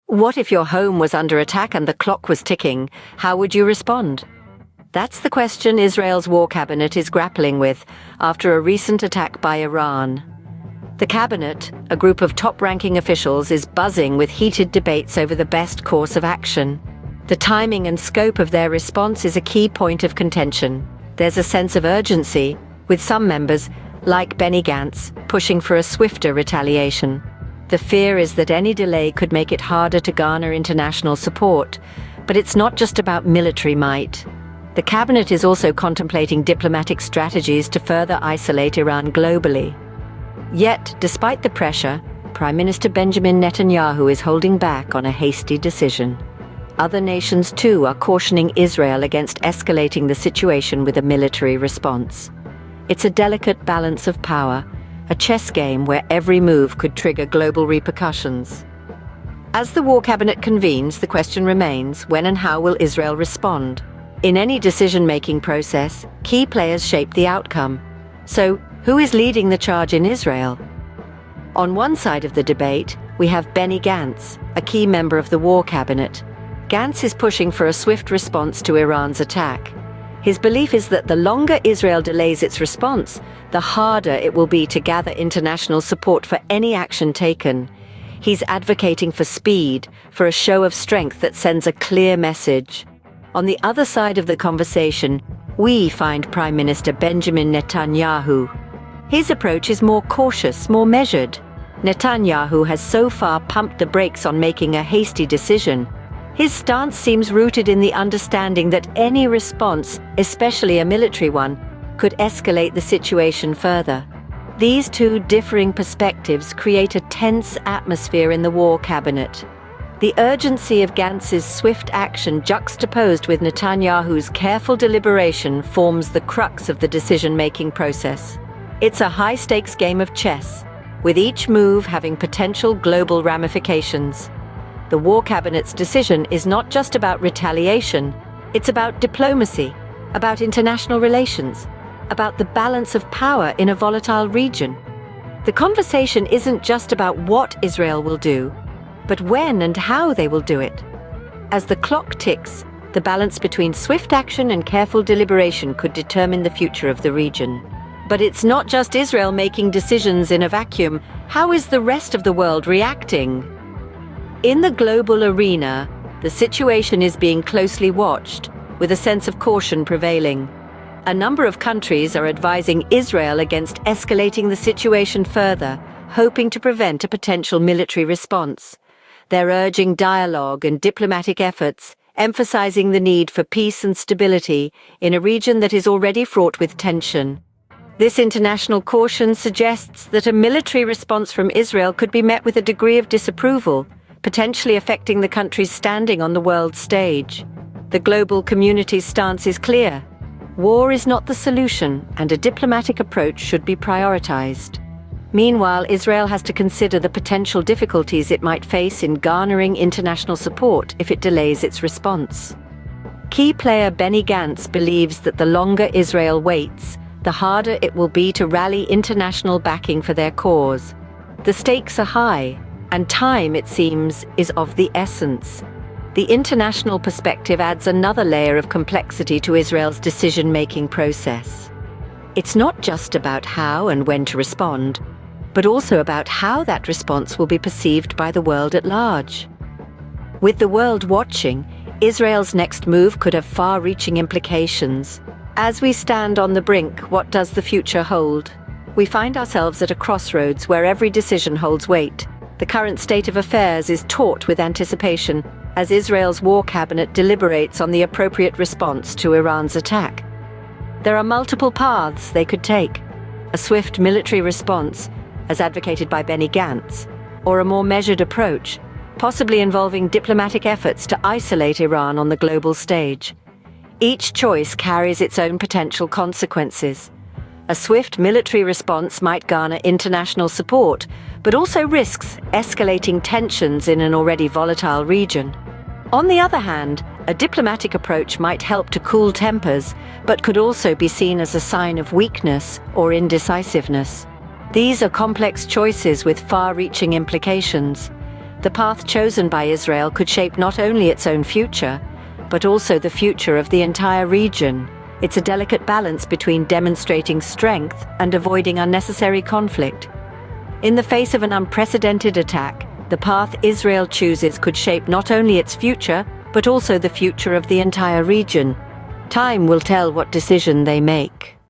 What if your home was under attack and the clock was ticking? How would you respond? That's the question Israel's war cabinet is grappling with after a recent attack by Iran. The cabinet, a group of top-ranking officials, is buzzing with heated debates over the best course of action. The timing and scope of their response is a key point of contention. There's a sense of urgency, with some members, like Benny Gantz, pushing for a swifter retaliation. The fear is that any delay could make it harder to garner international support, but it's not just about military might. The cabinet is also contemplating diplomatic strategies to further isolate Iran globally. Yet, despite the pressure, Prime Minister Benjamin Netanyahu is holding back on a hasty decision. Other nations too are cautioning Israel against escalating the situation with a military response. It's a delicate balance of power, a chess game where every move could trigger global repercussions. As the war cabinet convenes, the question remains, when and how will Israel respond? In any decision-making process, key players shape the outcome. So, who is leading the charge in Israel? On one side of the debate, we have Benny Gantz, a key member of the war cabinet. Gantz is pushing for a swift response to Iran's attack. His belief is that the longer Israel delays its response, the harder it will be to gather international support for any action taken. He's advocating for speed, for a show of strength that sends a clear message. On the other side of the conversation, we find Prime Minister Benjamin Netanyahu. His approach is more cautious, more measured. Netanyahu has so far pumped the brakes on making a hasty decision. His stance seems rooted in the understanding that any response, especially a military one, could escalate the situation further. These two differing perspectives create a tense atmosphere in the war cabinet. The urgency of Gantz's swift action juxtaposed with Netanyahu's careful deliberation forms the crux of the decision-making process. It's a high-stakes game of chess, with each move having potential global ramifications. The war cabinet's decision is not just about retaliation, it's about diplomacy, about international relations, about the balance of power in a volatile region. The conversation isn't just about what Israel will do, but when and how they will do it. As the clock ticks, the balance between swift action and careful deliberation could determine the future of the region. But it's not just Israel making decisions in a vacuum. How is the rest of the world reacting? In the global arena, the situation is being closely watched, with a sense of caution prevailing. A number of countries are advising Israel against escalating the situation further, hoping to prevent a potential military response. They're urging dialogue and diplomatic efforts, emphasizing the need for peace and stability in a region that is already fraught with tension. This international caution suggests that a military response from Israel could be met with a degree of disapproval, potentially affecting the country's standing on the world stage. The global community's stance is clear. War is not the solution, and a diplomatic approach should be prioritized. Meanwhile, Israel has to consider the potential difficulties it might face in garnering international support if it delays its response. Key player Benny Gantz believes that the longer Israel waits, the harder it will be to rally international backing for their cause. The stakes are high, and time, it seems, is of the essence. The international perspective adds another layer of complexity to Israel's decision-making process. It's not just about how and when to respond, but also about how that response will be perceived by the world at large. With the world watching, Israel's next move could have far-reaching implications. As we stand on the brink, what does the future hold? We find ourselves at a crossroads where every decision holds weight. The current state of affairs is taut with anticipation as Israel's war cabinet deliberates on the appropriate response to Iran's attack. There are multiple paths they could take: a swift military response, as advocated by Benny Gantz, or a more measured approach, possibly involving diplomatic efforts to isolate Iran on the global stage. Each choice carries its own potential consequences. A swift military response might garner international support, but also risks escalating tensions in an already volatile region. On the other hand, a diplomatic approach might help to cool tempers, but could also be seen as a sign of weakness or indecisiveness. These are complex choices with far-reaching implications. The path chosen by Israel could shape not only its own future, but also the future of the entire region. It's a delicate balance between demonstrating strength and avoiding unnecessary conflict. In the face of an unprecedented attack, the path Israel chooses could shape not only its future, but also the future of the entire region. Time will tell what decision they make.